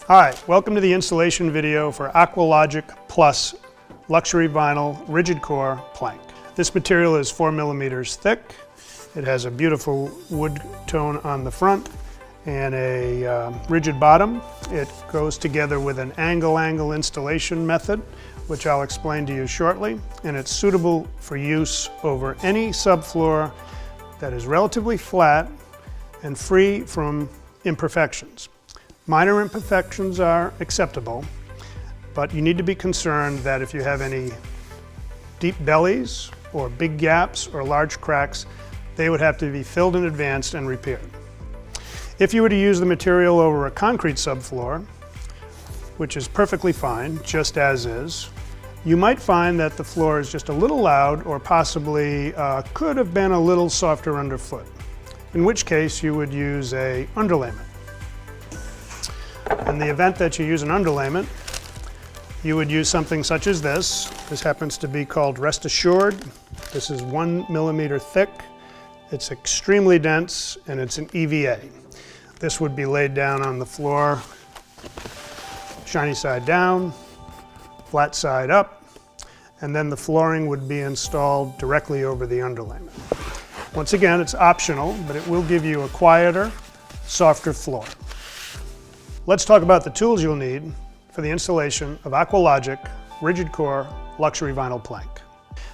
Hi, welcome to the installation video for AquaLogic Plus Luxury Vinyl Rigid Core Plank. This material is 4 millimeters thick. It has a beautiful wood tone on the front and a rigid bottom. It goes together with an angle-angle installation method, which I'll explain to you shortly, and it's suitable for use over any subfloor that is relatively flat and free from imperfections. Minor imperfections are acceptable, but you need to be concerned that if you have any deep bellies or big gaps or large cracks, they would have to be filled in advance and repaired. If you were to use the material over a concrete subfloor, which is perfectly fine, just as is, you might find that the floor is just a little loud or possibly could have been a little softer underfoot, in which case you would use an underlayment. In the event that you use an underlayment, you would use something such as this. This happens to be called Rest Assured. This is 1 millimeter thick. It's extremely dense and it's an EVA. This would be laid down on the floor, shiny side down, flat side up, and then the flooring would be installed directly over the underlayment. Once again, it's optional, but it will give you a quieter, softer floor. Let's talk about the tools you'll need for the installation of AquaLogic Rigid Core Luxury Vinyl Plank.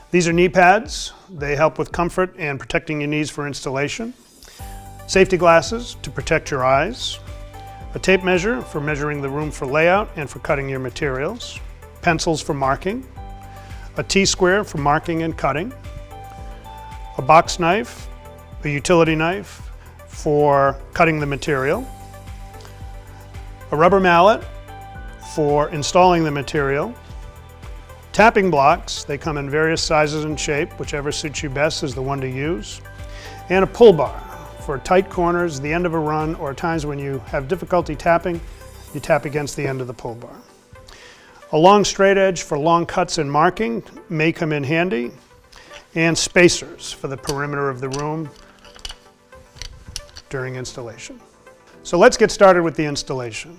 These are knee pads. They help with comfort and protecting your knees for installation. Safety glasses to protect your eyes. A tape measure for measuring the room for layout and for cutting your materials. Pencils for marking. A T-square for marking and cutting. A box knife, a utility knife for cutting the material. A rubber mallet for installing the material. Tapping blocks, they come in various sizes and shape, whichever suits you best is the one to use. And a pull bar for tight corners, the end of a run, or times when you have difficulty tapping, you tap against the end of the pull bar. A long straight edge for long cuts and marking may come in handy, and spacers for the perimeter of the room during installation. So let's get started with the installation.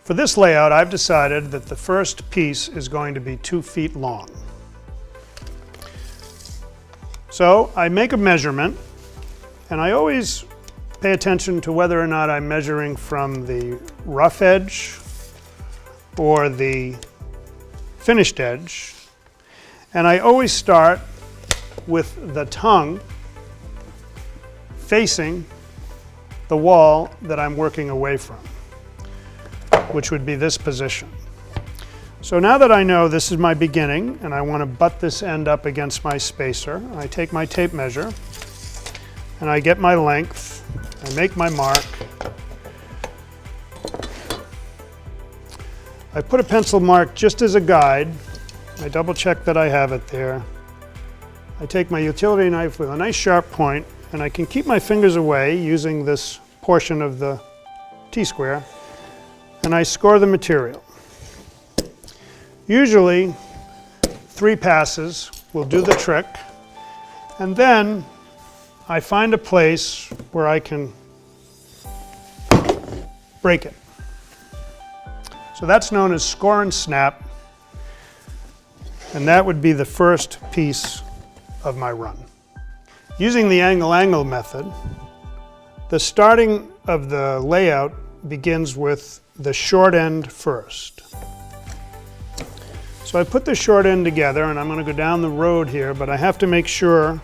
For this layout, I've decided that the first piece is going to be 2 feet long. So I make a measurement, and I always pay attention to whether or not I'm measuring from the rough edge or the finished edge. And I always start with the tongue facing the wall that I'm working away from, which would be this position. So now that I know this is my beginning and I want to butt this end up against my spacer, I take my tape measure and I get my length, I make my mark. I put a pencil mark just as a guide. I double check that I have it there. I take my utility knife with a nice sharp point, and I can keep my fingers away using this portion of the T-square, and I score the material. Usually 3 passes will do the trick, and then I find a place where I can break it. So that's known as score and snap, and that would be the first piece of my run. Using the angle-angle method, the starting of the layout begins with the short end first. So I put the short end together, and I'm going to go down the road here, but I have to make sure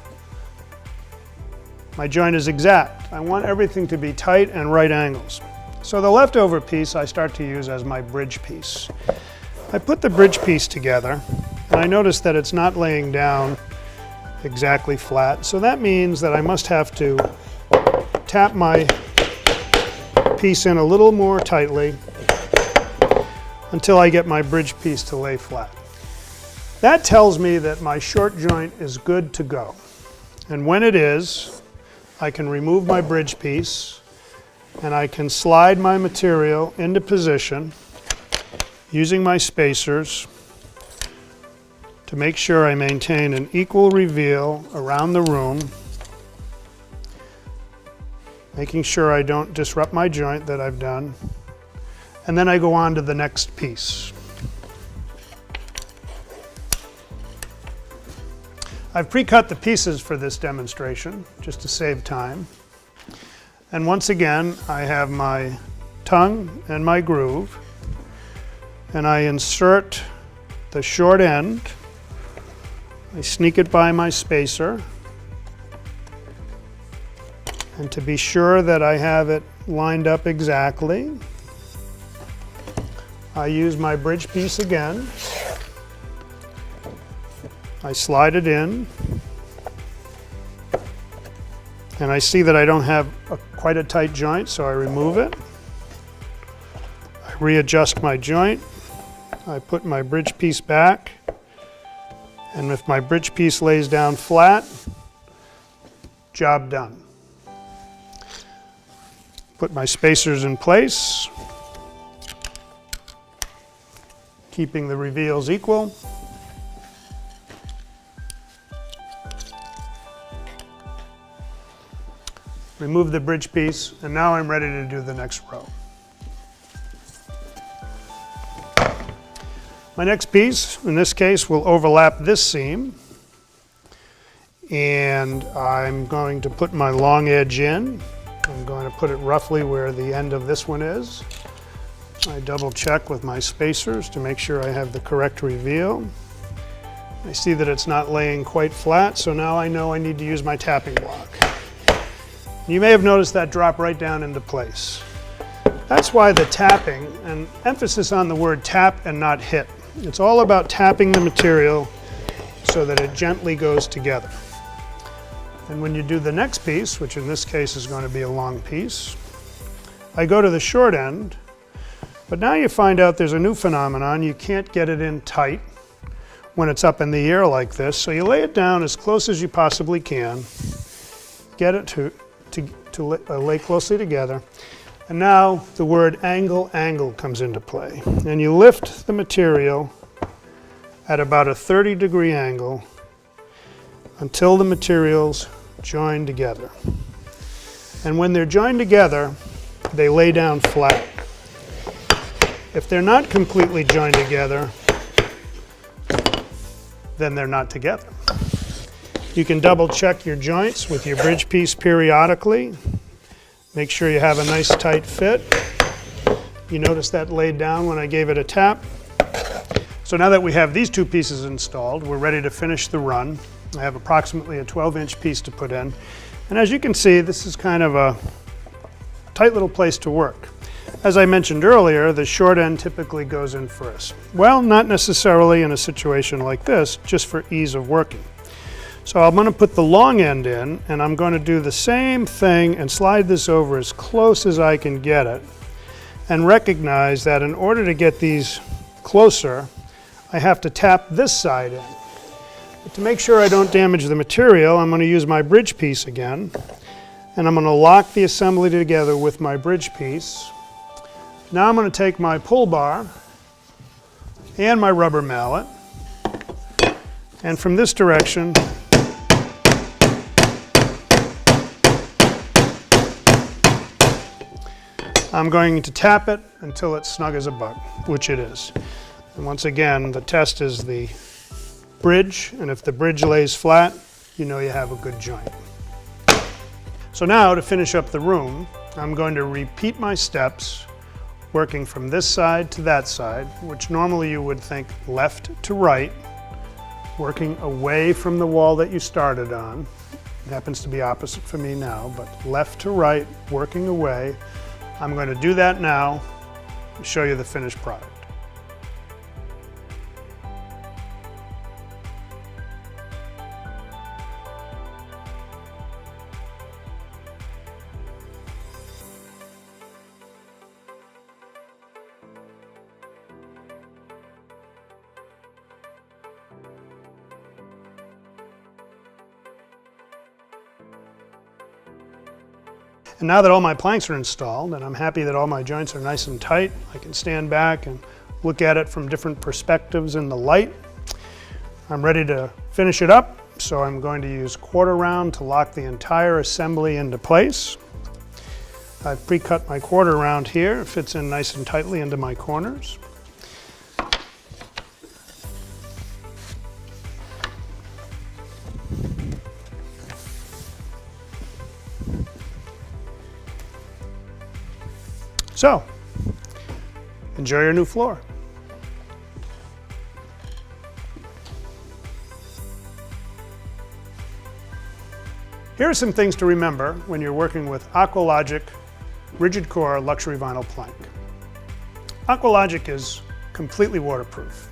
my joint is exact. I want everything to be tight and right angles. So the leftover piece I start to use as my bridge piece. I put the bridge piece together, and I notice that it's not laying down exactly flat. So that means that I must have to tap my piece in a little more tightly until I get my bridge piece to lay flat. That tells me that my short joint is good to go. And when it is, I can remove my bridge piece and I can slide my material into position using my spacers to make sure I maintain an equal reveal around the room, making sure I don't disrupt my joint that I've done, and then I go on to the next piece. I've pre-cut the pieces for this demonstration just to save time. And once again, I have my tongue and my groove, and I insert the short end. I sneak it by my spacer, and to be sure that I have it lined up exactly, I use my bridge piece again. I slide it in, and I see that I don't have quite a tight joint, so I remove it. I readjust my joint. I put my bridge piece back, and if my bridge piece lays down flat, job done. Put my spacers in place, keeping the reveals equal. Remove the bridge piece, and now I'm ready to do the next row. My next piece, in this case, will overlap this seam, and I'm going to put my long edge in. I'm going to put it roughly where the end of this one is. I double check with my spacers to make sure I have the correct reveal. I see that it's not laying quite flat, so now I know I need to use my tapping block. You may have noticed that drop right down into place. That's why the tapping, and emphasis on the word tap and not hit. It's all about tapping the material so that it gently goes together. And when you do the next piece, which in this case is going to be a long piece, I go to the short end, but now you find out there's a new phenomenon. You can't get it in tight when it's up in the air like this, so you lay it down as close as you possibly can, get it to lay closely together. And now the word angle comes into play. And you lift the material at about a 30-degree angle until the materials join together. And when they're joined together, they lay down flat. If they're not completely joined together, then they're not together. You can double check your joints with your bridge piece periodically. Make sure you have a nice tight fit. You notice that laid down when I gave it a tap. So now that we have these two pieces installed, we're ready to finish the run. I have approximately a 12-inch piece to put in. And as you can see, this is kind of a tight little place to work. As I mentioned earlier, the short end typically goes in first. Well, not necessarily in a situation like this, just for ease of working. So I'm going to put the long end in, and I'm going to do the same thing and slide this over as close as I can get it, and recognize that in order to get these closer, I have to tap this side in. But to make sure I don't damage the material, I'm going to use my bridge piece again, and I'm going to lock the assembly together with my bridge piece. Now I'm going to take my pull bar and my rubber mallet, and from this direction, I'm going to tap it until it's snug as a bug, which it is. And once again, the test is the bridge, and if the bridge lays flat, you know you have a good joint. So now, to finish up the room, I'm going to repeat my steps, working from this side to that side, which normally you would think left to right, working away from the wall that you started on. It happens to be opposite for me now, but left to right, working away. I'm going to do that now and show you the finished product. And now that all my planks are installed, and I'm happy that all my joints are nice and tight, I can stand back and look at it from different perspectives in the light. I'm ready to finish it up, so I'm going to use quarter round to lock the entire assembly into place. I've pre-cut my quarter round here. It fits in nice and tightly into my corners. So, enjoy your new floor. Here are some things to remember when you're working with AquaLogic rigid core luxury vinyl plank. AquaLogic is completely waterproof.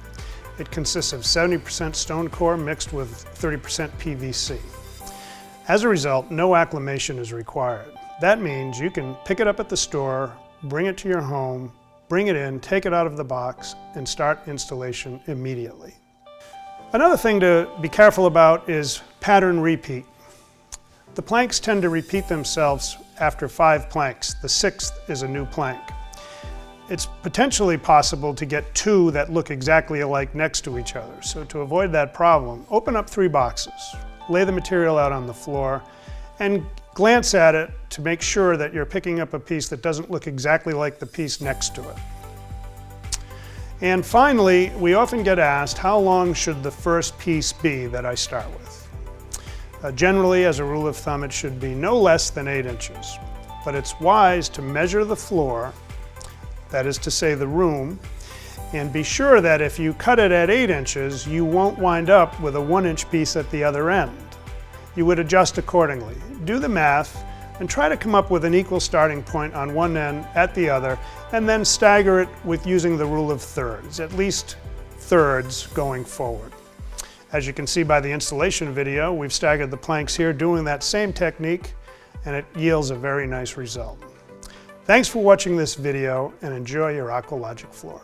It consists of 70% stone core mixed with 30% PVC. As a result, no acclimation is required. That means you can pick it up at the store, bring it to your home, bring it in, take it out of the box, and start installation immediately. Another thing to be careful about is pattern repeat. The planks tend to repeat themselves after 5 planks. The 6th is a new plank. It's potentially possible to get 2 that look exactly alike next to each other. So to avoid that problem, open up 3 boxes, lay the material out on the floor, and glance at it to make sure that you're picking up a piece that doesn't look exactly like the piece next to it. And finally, we often get asked, how long should the first piece be that I start with? Generally, as a rule of thumb, it should be no less than 8 inches. But it's wise to measure the floor, that is to say the room, and be sure that if you cut it at 8 inches, you won't wind up with a 1-inch piece at the other end. You would adjust accordingly. Do the math and try to come up with an equal starting point on one end at the other, and then stagger it with using the rule of thirds, at least thirds going forward. As you can see by the installation video, we've staggered the planks here doing that same technique, and it yields a very nice result. Thanks for watching this video, and enjoy your AquaLogic floor.